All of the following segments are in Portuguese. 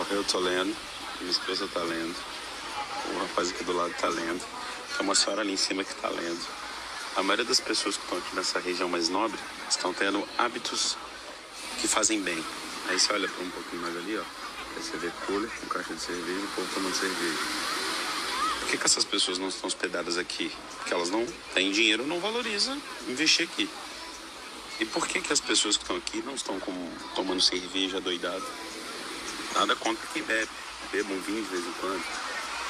Ó, eu tô lendo, minha esposa tá lendo, o rapaz aqui do lado tá lendo, tem uma senhora ali em cima que tá lendo. A maioria das pessoas que estão aqui nessa região mais nobre estão tendo hábitos que fazem bem. Aí você olha para um pouquinho mais ali, ó, aí você vê cooler, um caixa de cerveja, o povo tomando cerveja. Por que essas pessoas não estão hospedadas aqui? Porque elas não têm dinheiro, não valorizam investir aqui. E por que as pessoas que estão aqui não estão tomando cerveja doidado? Nada contra quem bebe, beba um vinho de vez em quando.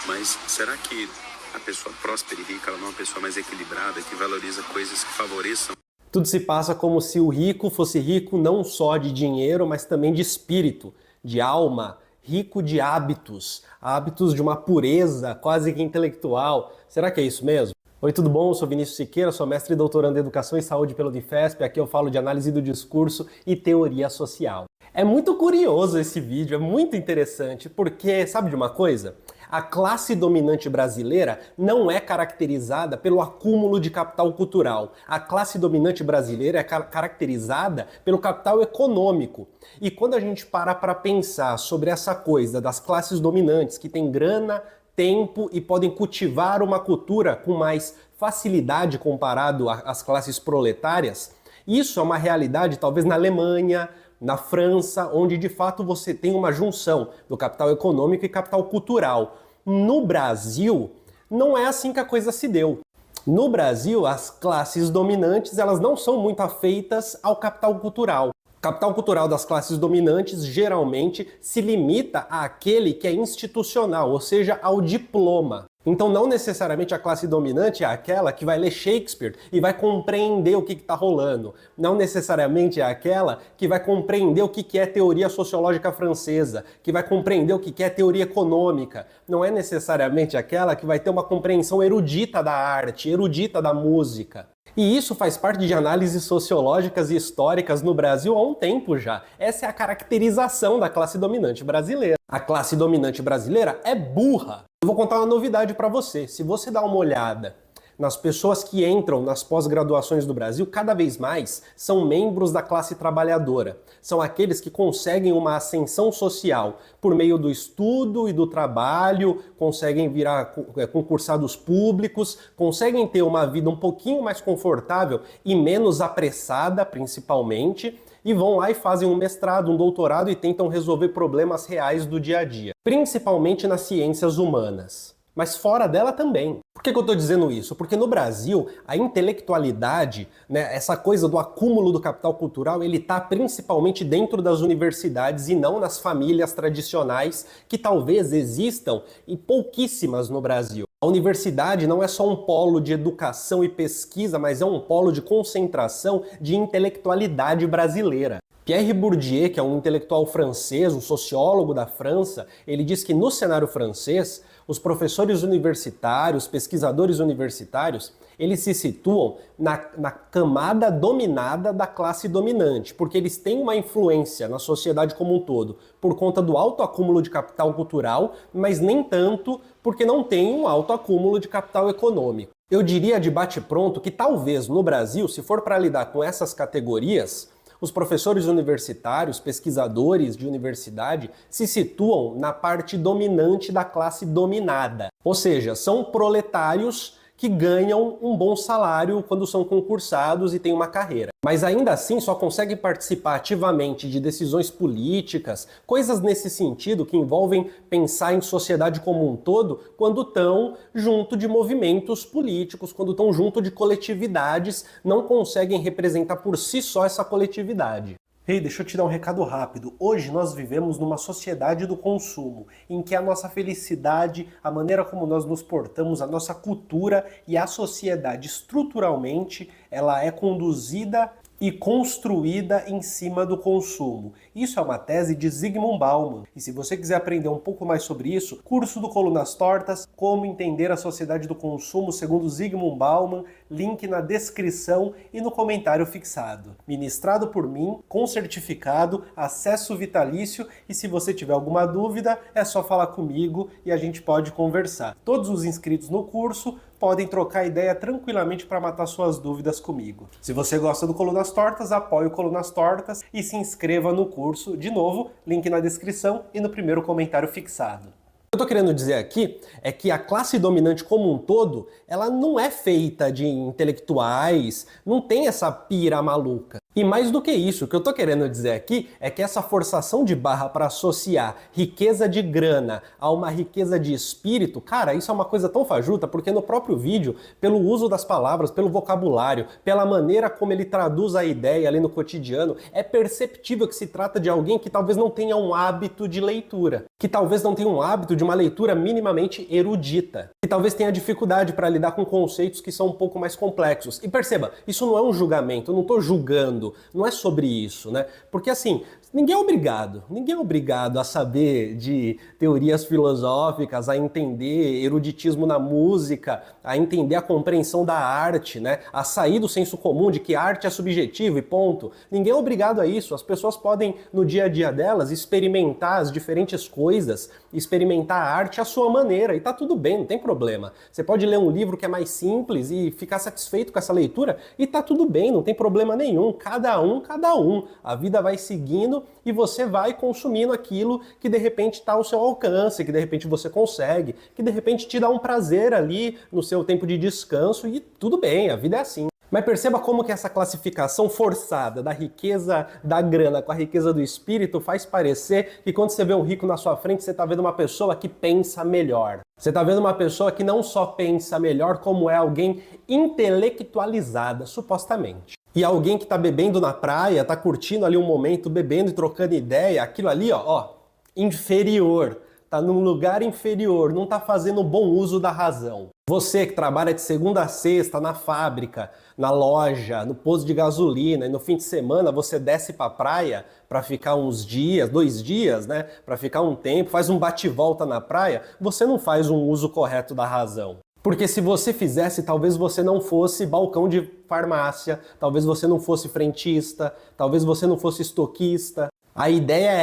Mas será que a pessoa próspera e rica ela não é uma pessoa mais equilibrada, que valoriza coisas que favoreçam? Tudo se passa como se o rico fosse rico não só de dinheiro, mas também de espírito, de alma, rico de hábitos, hábitos de uma pureza quase que intelectual. Será que é isso mesmo? Oi, tudo bom? Eu sou Vinícius Siqueira, sou mestre e doutorando em Educação e Saúde pela Unifesp. Aqui eu falo de análise do discurso e teoria social. É muito curioso esse vídeo, é muito interessante, porque sabe de uma coisa? A classe dominante brasileira não é caracterizada pelo acúmulo de capital cultural. A classe dominante brasileira é caracterizada pelo capital econômico. E quando a gente para pensar sobre essa coisa das classes dominantes que têm grana, tempo e podem cultivar uma cultura com mais facilidade comparado às classes proletárias, isso é uma realidade talvez na Alemanha, na França, onde de fato você tem uma junção do capital econômico e capital cultural. No Brasil, não é assim que a coisa se deu. No Brasil, as classes dominantes elas não são muito afeitas ao capital cultural. O capital cultural das classes dominantes geralmente se limita àquele que é institucional, ou seja, ao diploma. Então não necessariamente a classe dominante é aquela que vai ler Shakespeare e vai compreender o que está rolando. Não necessariamente é aquela que vai compreender o que é teoria sociológica francesa, que vai compreender o que é teoria econômica. Não é necessariamente aquela que vai ter uma compreensão erudita da arte, erudita da música. E isso faz parte de análises sociológicas e históricas no Brasil há um tempo já. Essa é a caracterização da classe dominante brasileira. A classe dominante brasileira é burra. Eu vou contar uma novidade para você. Se você dá uma olhada nas pessoas que entram nas pós-graduações do Brasil, cada vez mais são membros da classe trabalhadora. São aqueles que conseguem uma ascensão social por meio do estudo e do trabalho, conseguem virar concursados públicos, conseguem ter uma vida um pouquinho mais confortável e menos apressada, principalmente, e vão lá e fazem um mestrado, um doutorado e tentam resolver problemas reais do dia a dia, principalmente nas ciências humanas. Mas fora dela também. Por que eu estou dizendo isso? Porque no Brasil, a intelectualidade, né, essa coisa do acúmulo do capital cultural, ele está principalmente dentro das universidades e não nas famílias tradicionais, que talvez existam e pouquíssimas no Brasil. A universidade não é só um polo de educação e pesquisa, mas é um polo de concentração de intelectualidade brasileira. Pierre Bourdieu, que é um intelectual francês, um sociólogo da França, ele diz que no cenário francês, os professores universitários, pesquisadores universitários, eles se situam na camada dominada da classe dominante, porque eles têm uma influência na sociedade como um todo, por conta do alto acúmulo de capital cultural, mas nem tanto porque não tem um alto acúmulo de capital econômico. Eu diria de bate-pronto que talvez no Brasil, se for para lidar com essas categorias, os professores universitários, pesquisadores de universidade, se situam na parte dominante da classe dominada. Ou seja, são proletários que ganham um bom salário quando são concursados e têm uma carreira. Mas ainda assim só conseguem participar ativamente de decisões políticas, coisas nesse sentido que envolvem pensar em sociedade como um todo, quando estão junto de movimentos políticos, quando estão junto de coletividades, não conseguem representar por si só essa coletividade. Ei, deixa eu te dar um recado rápido. Hoje nós vivemos numa sociedade do consumo, em que a nossa felicidade, a maneira como nós nos portamos, a nossa cultura e a sociedade estruturalmente, ela é conduzida e construída em cima do consumo. Isso é uma tese de Zygmunt Bauman. E se você quiser aprender um pouco mais sobre isso, curso do Colunas Tortas, Como Entender a Sociedade do Consumo segundo Zygmunt Bauman, link na descrição e no comentário fixado. Ministrado por mim, com certificado, acesso vitalício, e se você tiver alguma dúvida, é só falar comigo e a gente pode conversar. Todos os inscritos no curso podem trocar ideia tranquilamente para matar suas dúvidas comigo. Se você gosta do Colunas Tortas, apoie o Colunas Tortas e se inscreva no curso. De novo, link na descrição e no primeiro comentário fixado. O que eu tô querendo dizer aqui é que a classe dominante como um todo, ela não é feita de intelectuais, não tem essa pira maluca. E mais do que isso, o que eu tô querendo dizer aqui é que essa forçação de barra para associar riqueza de grana a uma riqueza de espírito, cara, isso é uma coisa tão fajuta, porque no próprio vídeo, pelo uso das palavras, pelo vocabulário, pela maneira como ele traduz a ideia ali no cotidiano, é perceptível que se trata de alguém que talvez não tenha um hábito de leitura, que talvez não tenha um hábito de uma leitura minimamente erudita, que talvez tenha dificuldade para lidar com conceitos que são um pouco mais complexos. E perceba, isso não é um julgamento, eu não tô julgando, não é sobre isso, né? Porque assim, ninguém é obrigado a saber de teorias filosóficas, a entender eruditismo na música, a entender a compreensão da arte, né? A sair do senso comum de que arte é subjetivo e ponto. Ninguém é obrigado a isso. As pessoas podem, no dia a dia delas, experimentar as diferentes coisas, experimentar a arte à sua maneira, e tá tudo bem, não tem problema. Você pode ler um livro que é mais simples e ficar satisfeito com essa leitura, e tá tudo bem, não tem problema nenhum. Cada um. A vida vai seguindo e você vai consumindo aquilo que de repente está ao seu alcance, que de repente você consegue, que de repente te dá um prazer ali no seu tempo de descanso, e tudo bem, a vida é assim. Mas perceba como que essa classificação forçada da riqueza da grana com a riqueza do espírito faz parecer que quando você vê um rico na sua frente, você está vendo uma pessoa que pensa melhor. Você está vendo uma pessoa que não só pensa melhor, como é alguém intelectualizada, supostamente. E alguém que está bebendo na praia, está curtindo ali um momento, bebendo e trocando ideia, aquilo ali, ó, inferior. Tá num lugar inferior, não tá fazendo bom uso da razão. Você que trabalha de segunda a sexta na fábrica, na loja, no posto de gasolina, e no fim de semana você desce pra praia para ficar uns dias, 2 dias, né? Para ficar um tempo, faz um bate-volta na praia, você não faz um uso correto da razão. Porque se você fizesse, talvez você não fosse balcão de farmácia, talvez você não fosse frentista, talvez você não fosse estoquista. A ideia é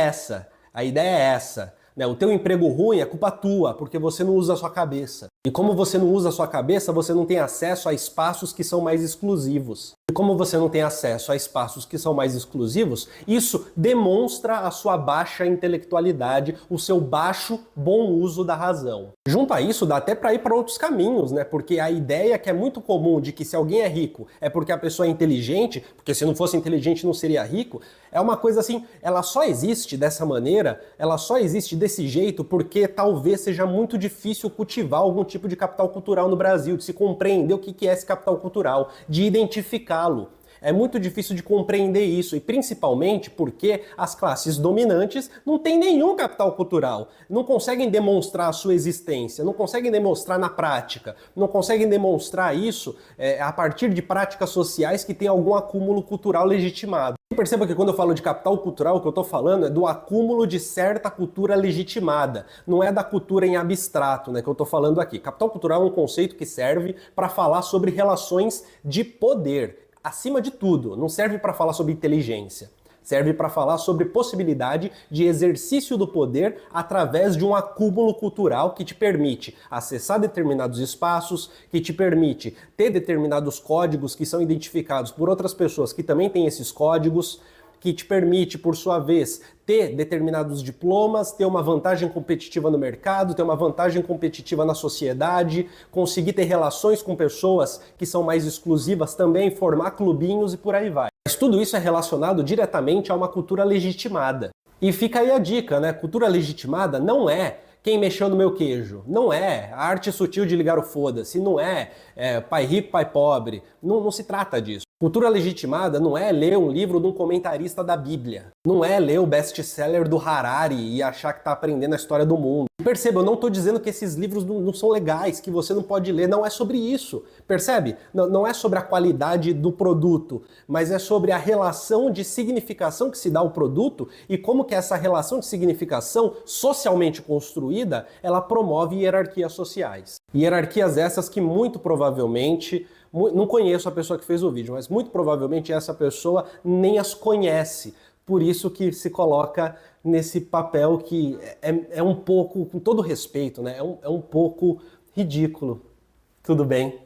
essa. Né? O teu emprego ruim é culpa tua, porque você não usa a sua cabeça. E como você não usa a sua cabeça, você não tem acesso a espaços que são mais exclusivos. E como você não tem acesso a espaços que são mais exclusivos, isso demonstra a sua baixa intelectualidade, o seu baixo bom uso da razão. Junto a isso, dá até para ir para outros caminhos, né? Porque a ideia que é muito comum de que se alguém é rico é porque a pessoa é inteligente, porque se não fosse inteligente não seria rico, é uma coisa assim, ela só existe dessa maneira, ela só existe desse jeito porque talvez seja muito difícil cultivar algum tipo de capital cultural no Brasil, de se compreender o que é esse capital cultural, de identificá-lo. É muito difícil de compreender isso, e principalmente porque as classes dominantes não têm nenhum capital cultural, não conseguem demonstrar a sua existência, não conseguem demonstrar na prática, não conseguem demonstrar isso a partir de práticas sociais que têm algum acúmulo cultural legitimado. Perceba que quando eu falo de capital cultural, o que eu estou falando é do acúmulo de certa cultura legitimada, não é da cultura em abstrato, né, que eu estou falando aqui. Capital cultural é um conceito que serve para falar sobre relações de poder, acima de tudo, não serve para falar sobre inteligência. Serve para falar sobre possibilidade de exercício do poder através de um acúmulo cultural que te permite acessar determinados espaços, que te permite ter determinados códigos que são identificados por outras pessoas que também têm esses códigos, que te permite, por sua vez, ter determinados diplomas, ter uma vantagem competitiva no mercado, ter uma vantagem competitiva na sociedade, conseguir ter relações com pessoas que são mais exclusivas também, formar clubinhos e por aí vai. Mas tudo isso é relacionado diretamente a uma cultura legitimada. E fica aí a dica, né? Cultura legitimada não é quem mexeu no meu queijo, não é a arte sutil de ligar o foda-se, não é, pai rico, pai pobre, não se trata disso. Cultura legitimada não é ler um livro de um comentarista da Bíblia, não é ler o best-seller do Harari e achar que está aprendendo a história do mundo. Perceba, eu não estou dizendo que esses livros não são legais, que você não pode ler, não é sobre isso, percebe? Não é sobre a qualidade do produto, mas é sobre a relação de significação que se dá ao produto e como que essa relação de significação socialmente construída, ela promove hierarquias sociais. Hierarquias essas que muito provavelmente, não conheço a pessoa que fez o vídeo, mas muito provavelmente essa pessoa nem as conhece. Por isso que se coloca nesse papel que é um pouco, com todo respeito, né? É um pouco ridículo. Tudo bem?